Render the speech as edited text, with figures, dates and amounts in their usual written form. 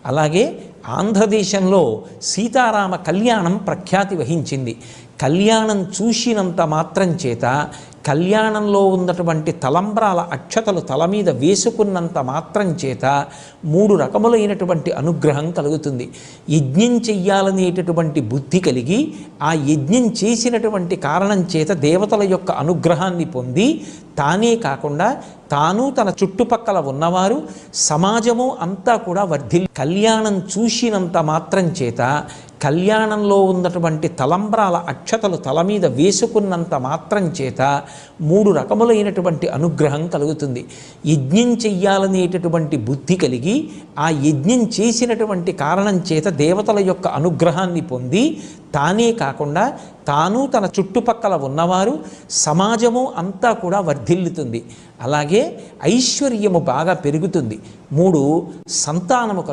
అలాగే ఆంధ్రదేశంలో సీతారామ కళ్యాణం ప్రఖ్యాతి వహించింది. కళ్యాణం చూసినంత మాత్రం చేత, కళ్యాణంలో ఉన్నటువంటి తలంబ్రాల అక్షతలు తల మీద వేసుకున్నంత మాత్రం చేత 3 రకములైనటువంటి అనుగ్రహం కలుగుతుంది. యజ్ఞం చెయ్యాలనేటటువంటి బుద్ధి కలిగి ఆ యజ్ఞం చేసినటువంటి కారణం చేత దేవతల యొక్క అనుగ్రహాన్ని పొంది, తానే కాకుండా తాను తన చుట్టుపక్కల ఉన్నవారు సమాజము అంతా కూడా కళ్యాణం చూసినంత మాత్రం చేత, కళ్యాణంలో ఉన్నటువంటి తలంబ్రాల అక్షతలు తల మీద వేసుకున్నంత మాత్రం చేత 3 రకములైనటువంటి అనుగ్రహం కలుగుతుంది. యజ్ఞం చెయ్యాలనేటటువంటి బుద్ధి కలిగి ఆ యజ్ఞం చేసినటువంటి కారణం చేత దేవతల యొక్క అనుగ్రహాన్ని పొంది, తానే కాకుండా తాను తన చుట్టుపక్కల ఉన్నవారు సమాజము అంతా కూడా వర్ధిల్లుతుంది. అలాగే ఐశ్వర్యము బాగా పెరుగుతుంది. 3 సంతానము